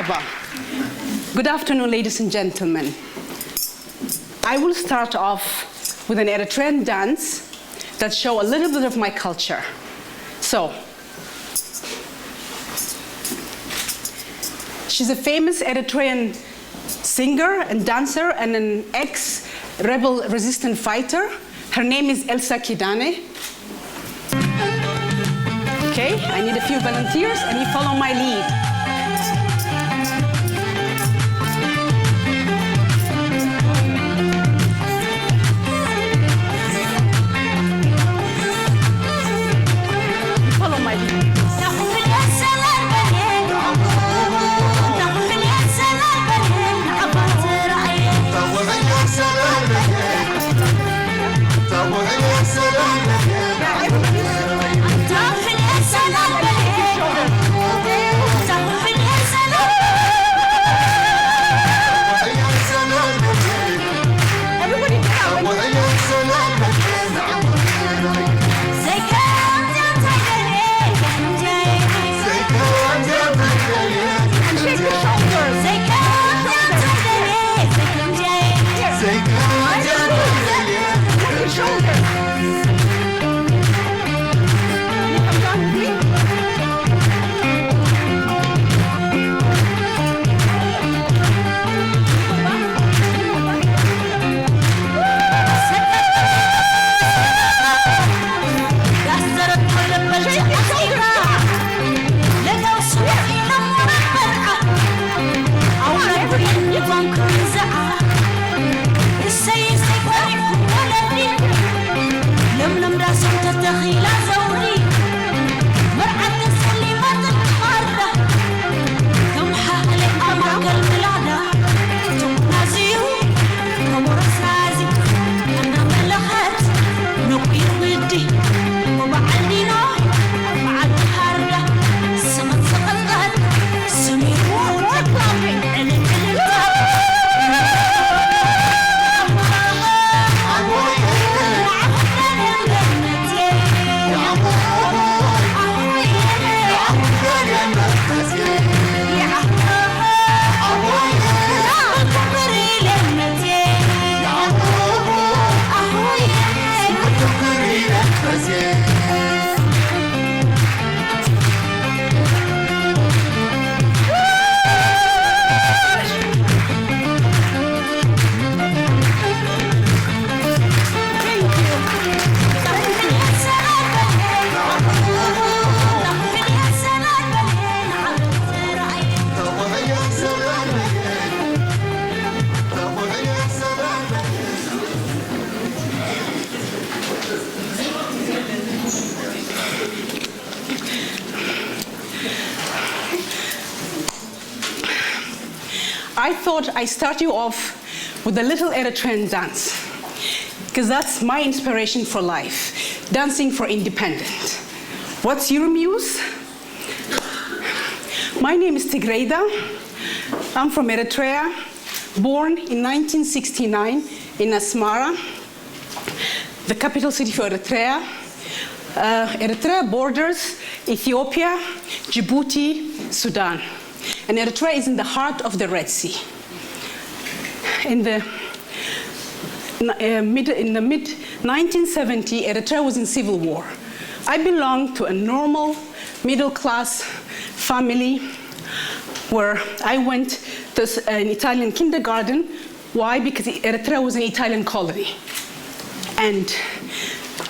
Merhaba. Good afternoon, ladies and gentlemen. I will start off with an Eritrean dance that show a little bit of my culture. So, she's a famous Eritrean singer and dancer and an ex-rebel resistant fighter. Her name is Elsa Kidane. Okay, I need a few volunteers and you follow my lead. I thought I'd start you off with a little Eritrean dance, because that's my inspiration for life, dancing for independence. What's your muse? My name is Tighereda. I'm from Eritrea, born in 1969 in Asmara, the capital city for Eritrea. Eritrea borders Ethiopia, Djibouti, Sudan. And Eritrea is in the heart of the Red Sea. In the mid-1970, Eritrea was in civil war. I belonged to a normal middle-class family where I went to an Italian kindergarten. Why? Because Eritrea was an Italian colony. And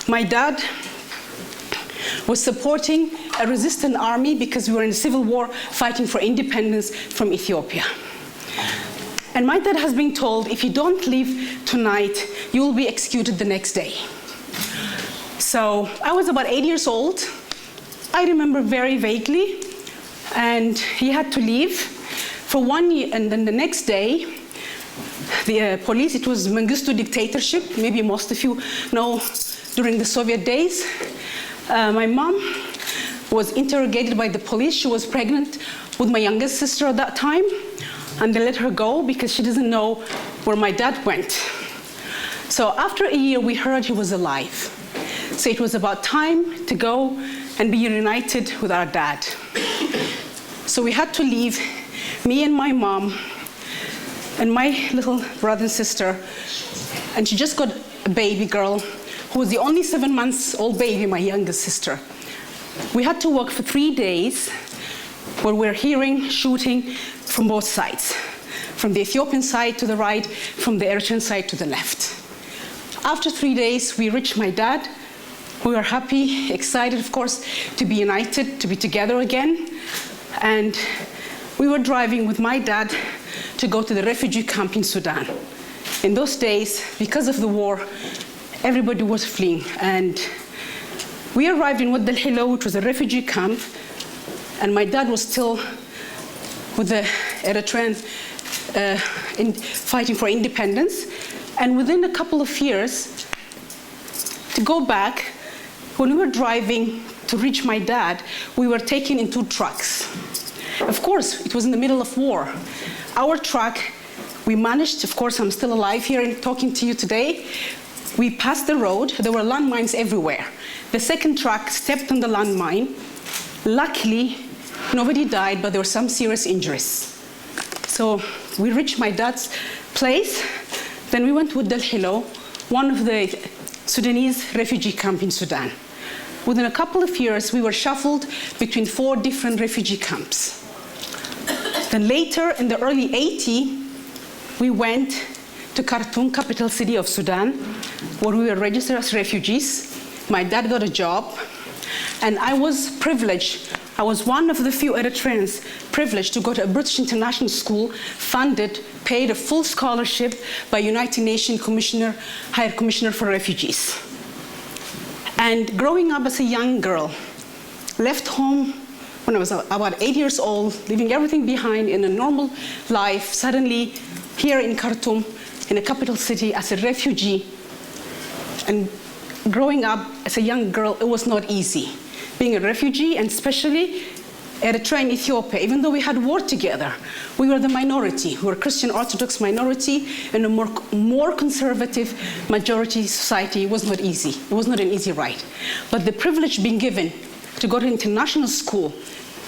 my dad was supporting a resistant army because we were in a civil war fighting for independence from Ethiopia. And my dad has been told, if you don't leave tonight, you will be executed the next day. So I was about 8 years old. I remember very vaguely. And he had to leave for 1 year, and then the next day, the police, it was Mengistu dictatorship, maybe most of you know, during the Soviet days. My mom was interrogated by the police. She was pregnant with my youngest sister at that time, and they let her go because she doesn't know where my dad went. So after a year, we heard he was alive. So it was about time to go and be reunited with our dad. So we had to leave me and my mom, and my little brother and sister, and she just got a baby girl who was the only 7 months old baby, my youngest sister. We had to walk for 3 days where we're hearing shooting from both sides, from the Ethiopian side to the right, from the Eritrean side to the left. After 3 days, we reached my dad. We were happy, excited, of course, to be united, to be together again. And we were driving with my dad to go to the refugee camp in Sudan. In those days, because of the war, everybody was fleeing. And we arrived in Wad al-Hilo, which was a refugee camp, and my dad was still with the Eritreans fighting for independence. And within a couple of years, to go back, when we were driving to reach my dad, we were taken in 2 trucks. Of course, it was in the middle of war. Our truck, we managed, of course, I'm still alive here and talking to you today. We passed the road. There were landmines everywhere. The second truck stepped on the landmine. Luckily, nobody died, but there were some serious injuries. So we reached my dad's place. Then we went to Wad al-Hilo, one of the Sudanese refugee camps in Sudan. Within a couple of years, we were shuffled between 4 different refugee camps. Then later, in the early 80s, we went to Khartoum, capital city of Sudan, where we were registered as refugees. My dad got a job, and I was privileged. I was one of the few Eritreans privileged to go to a British international school, funded, paid a full scholarship by United Nations High Commissioner for Refugees. And growing up as a young girl, left home when I was about 8 years old, leaving everything behind in a normal life, suddenly here in Khartoum, in a capital city, as a refugee. And growing up as a young girl, it was not easy. Being a refugee, and especially Eritrea and Ethiopia, even though we had war together, we were the minority. We were a Christian Orthodox minority in a more conservative majority society. It was not easy. It was not an easy ride. But the privilege being given to go to international school,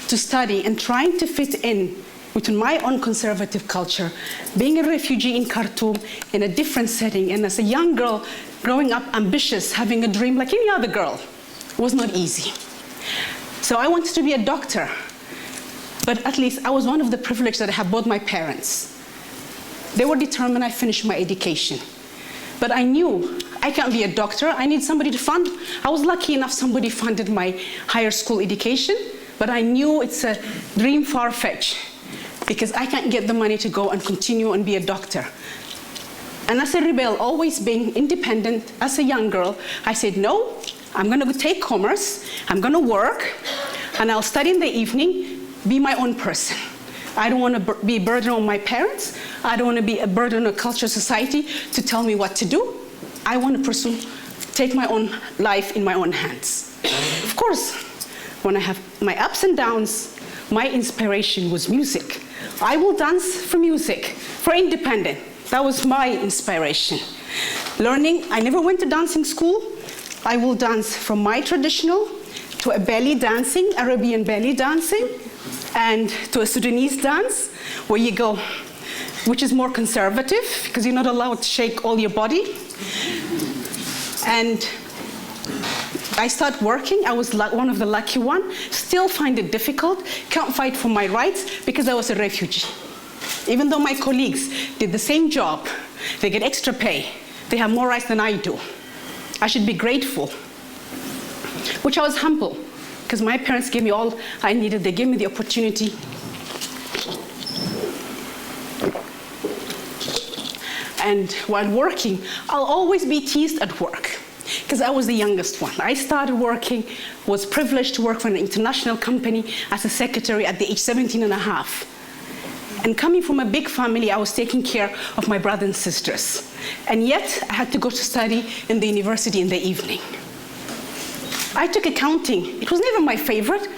to study, and trying to fit in within my own conservative culture, being a refugee in Khartoum in a different setting, and as a young girl growing up ambitious, having a dream like any other girl, was not easy. So I wanted to be a doctor, but at least I was one of the privileged that I had both my parents. They were determined I finish my education. But I knew I can't be a doctor. I need somebody to fund. I was lucky enough somebody funded my higher school education, but I knew it's a dream far-fetched because I can't get the money to go and continue and be a doctor. And as a rebel, always being independent, as a young girl, I said, no, I'm going to take commerce, I'm going to work, and I'll study in the evening, be my own person. I don't want to be a burden on my parents. I don't want to be a burden on a cultural society to tell me what to do. I want to take my own life in my own hands. Of course, when I have my ups and downs, my inspiration was music. I will dance for music, for independent. That was my inspiration. Learning, I never went to dancing school. I will dance from my traditional to a belly dancing, Arabian belly dancing, and to a Sudanese dance, where you go, which is more conservative, because you're not allowed to shake all your body. And I started working. I was one of the lucky ones. Still find it difficult. Can't fight for my rights because I was a refugee. Even though my colleagues did the same job, they get extra pay. They have more rights than I do. I should be grateful, which I was humble, because my parents gave me all I needed. They gave me the opportunity. And while working, I'll always be teased at work, because I was the youngest one. I started working, was privileged to work for an international company as a secretary at the age 17 and a half. And coming from a big family, I was taking care of my brothers and sisters. And yet, I had to go to study in the university in the evening. I took accounting. It was never my favorite,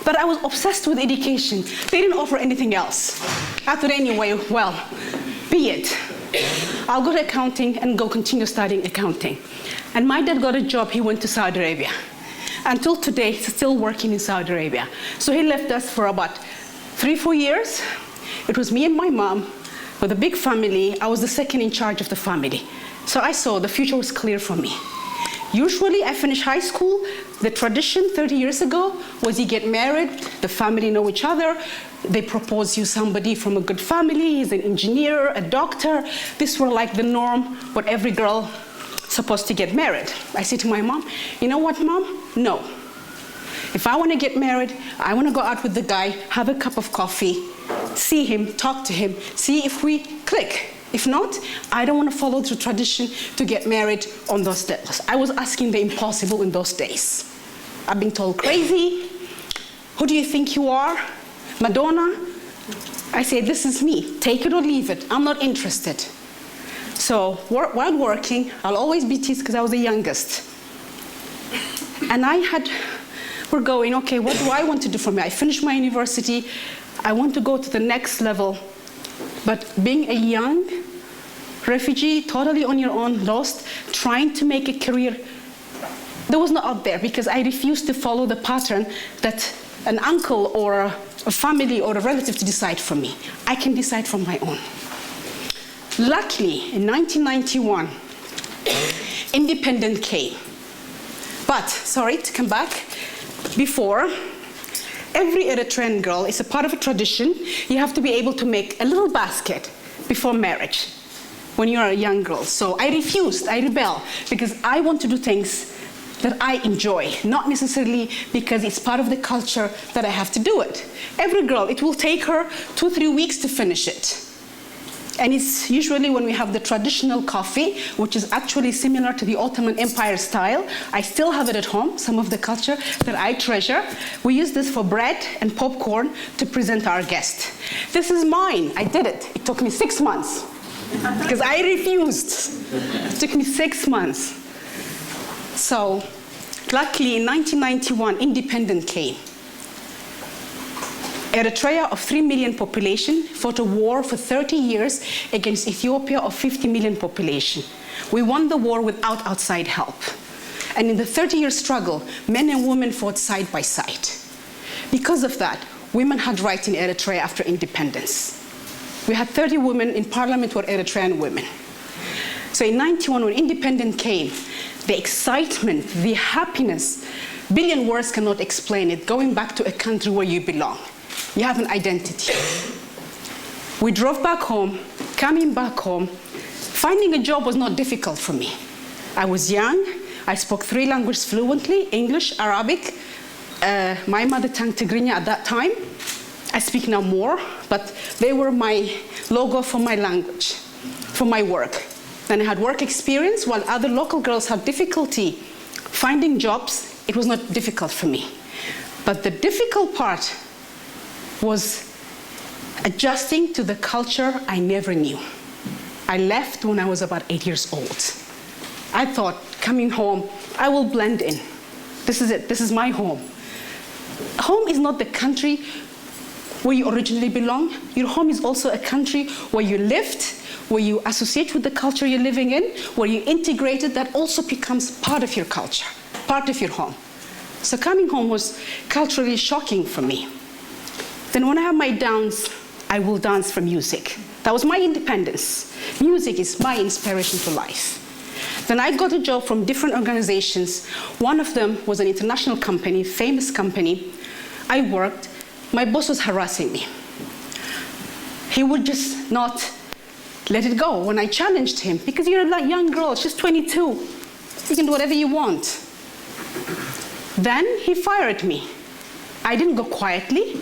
but I was obsessed with education. They didn't offer anything else. I thought anyway, well, be it. I'll go to accounting and go continue studying accounting. And my dad got a job. He went to Saudi Arabia. Until today, he's still working in Saudi Arabia. So he left us for about 3-4 years. It was me and my mom with a big family. I was the second in charge of the family. So I saw the future was clear for me. Usually I finish high school. The tradition 30 years ago was you get married, the family know each other, they propose you somebody from a good family, he's an engineer, a doctor. These were like the norm, what every girl supposed to get married. I say to my mom, you know what, Mom? No. If I want to get married, I want to go out with the guy, have a cup of coffee, see him, talk to him, see if we click. If not, I don't want to follow the tradition to get married on those days. I was asking the impossible in those days. I've been told crazy. Who do you think you are? Madonna? I say, this is me. Take it or leave it. I'm not interested. So while working, I'll always be teased because I was the youngest. And we're going, okay, what do I want to do for me? I finished my university. I want to go to the next level. But being a young refugee, totally on your own, lost, trying to make a career, that was not out there because I refused to follow the pattern that an uncle or a family or a relative to decide for me. I can decide for my own. Luckily, in 1991, independence came. But, sorry to come back, before, every Eritrean girl is a part of a tradition. You have to be able to make a little basket before marriage when you're a young girl. So I refused, I rebelled, because I want to do things that I enjoy, not necessarily because it's part of the culture that I have to do it. Every girl, it will take her 2-3 weeks to finish it. And it's usually when we have the traditional coffee, which is actually similar to the Ottoman Empire style. I still have it at home, some of the culture that I treasure. We use this for bread and popcorn to present our guest. This is mine, I did it. It took me 6 months because I refused. It took me 6 months. So luckily in 1991, independence came. Eritrea of 3 million population fought a war for 30 years against Ethiopia of 50 million population. We won the war without outside help. And in the 30-year struggle, men and women fought side by side. Because of that, women had rights in Eritrea after independence. We had 30 women in parliament who were Eritrean women. So in 91, when independence came, the excitement, the happiness, billion words cannot explain it, going back to a country where you belong. You have an identity. We drove back home, coming back home. Finding a job was not difficult for me. I was young. I spoke 3 languages fluently, English, Arabic, my mother tongue Tigrinya at that time. I speak now more, but they were my logo for my language, for my work. Then I had work experience, while other local girls had difficulty finding jobs. It was not difficult for me. But the difficult part was adjusting to the culture I never knew. I left when I was about 8 years old. I thought, coming home, I will blend in. This is it, this is my home. Home is not the country where you originally belong. Your home is also a country where you lived, where you associate with the culture you're living in, where you integrated, that also becomes part of your culture, part of your home. So coming home was culturally shocking for me. Then when I have my dance, I will dance for music. That was my independence. Music is my inspiration for life. Then I got a job from different organizations. One of them was an international company, famous company. I worked. My boss was harassing me. He would just not let it go when I challenged him, because you're a young girl, she's 22. You can do whatever you want. Then he fired me. I didn't go quietly.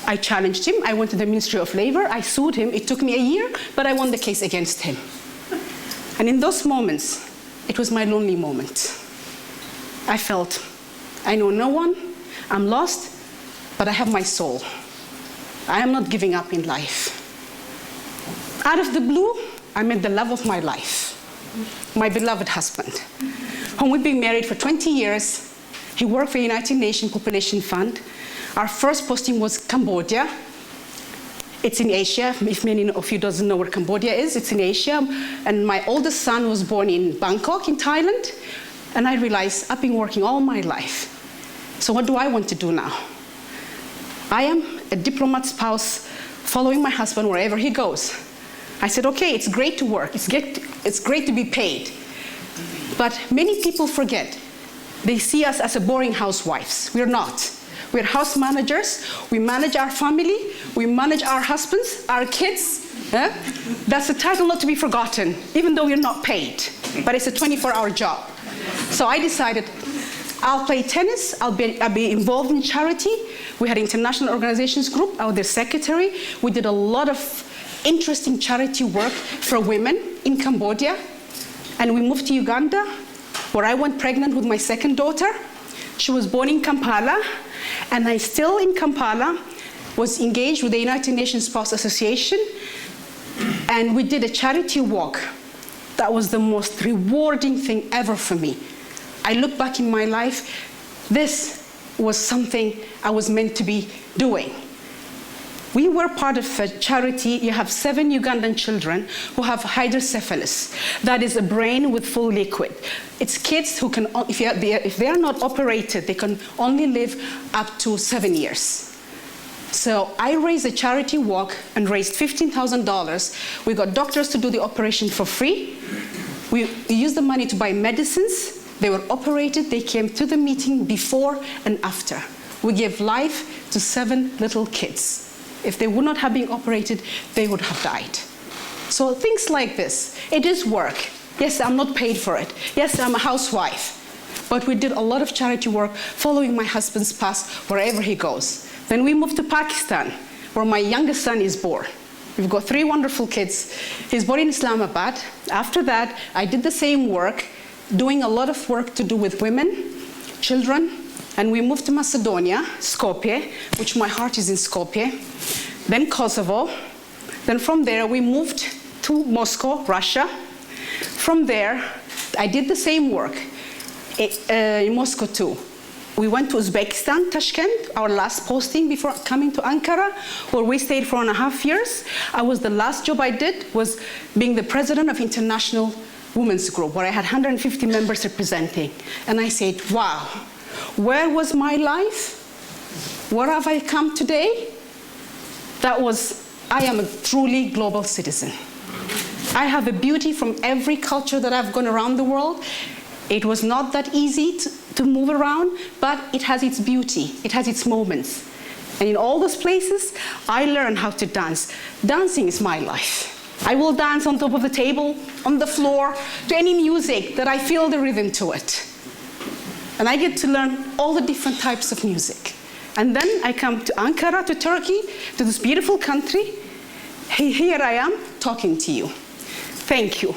I challenged him. I went to the Ministry of Labor. I sued him. It took me a year, but I won the case against him. And in those moments, it was my lonely moment. I felt, I know no one, I'm lost, but I have my soul. I am not giving up in life. Out of the blue, I met the love of my life, my beloved husband, whom we've been married for 20 years. He worked for the United Nations Population Fund. Our first posting was Cambodia. It's in Asia. If many of you doesn't know where Cambodia is, it's in Asia. And my oldest son was born in Bangkok, in Thailand. And I realized I've been working all my life. So what do I want to do now? I am a diplomat spouse following my husband wherever he goes. I said, okay, it's great to work. It's great to be paid. But many people forget. They see us as a boring housewives. We're not. We're house managers. We manage our family. We manage our husbands, our kids. That's a title not to be forgotten, even though we're not paid. But it's a 24-hour job. So I decided I'll play tennis. I'll be involved in charity. We had an international organizations group. I was their secretary. We did a lot of interesting charity work for women in Cambodia. And we moved to Uganda, where I went pregnant with my second daughter. She was born in Kampala. And I still in Kampala was engaged with the United Nations Spouse Association. And we did a charity walk. That was the most rewarding thing ever for me. I look back in my life, this was something I was meant to be doing. We were part of a charity. You have 7 Ugandan children who have hydrocephalus. That is a brain with full liquid. It's kids who can, if they are not operated, they can only live up to 7 years. So I raised a charity walk and raised $15,000. We got doctors to do the operation for free. We used the money to buy medicines. They were operated. They came to the meeting before and after. We gave life to 7 little kids. If they would not have been operated, they would have died. So things like this, it is work. Yes, I'm not paid for it. Yes, I'm a housewife. But we did a lot of charity work following my husband's path wherever he goes. Then we moved to Pakistan, where my youngest son is born. We've got 3 wonderful kids. He's born in Islamabad. After that, I did the same work, doing a lot of work to do with women, children, and we moved to Macedonia, Skopje, which my heart is in Skopje, then Kosovo. Then from there, we moved to Moscow, Russia. From there, I did the same work in Moscow too. We went to Uzbekistan, Tashkent, our last posting before coming to Ankara, where we stayed for 1.5 years. The last job I did was being the president of International Women's Group, where I had 150 members representing. And I said, wow, where was my life? Where have I come today? I am a truly global citizen. I have a beauty from every culture that I've gone around the world. It was not that easy to move around, but it has its beauty. It has its moments. And in all those places, I learned how to dance. Dancing is my life. I will dance on top of the table, on the floor, to any music that I feel the rhythm to it. And I get to learn all the different types of music. And then I come to Ankara, to Turkey, to this beautiful country. Here I am talking to you. Thank you.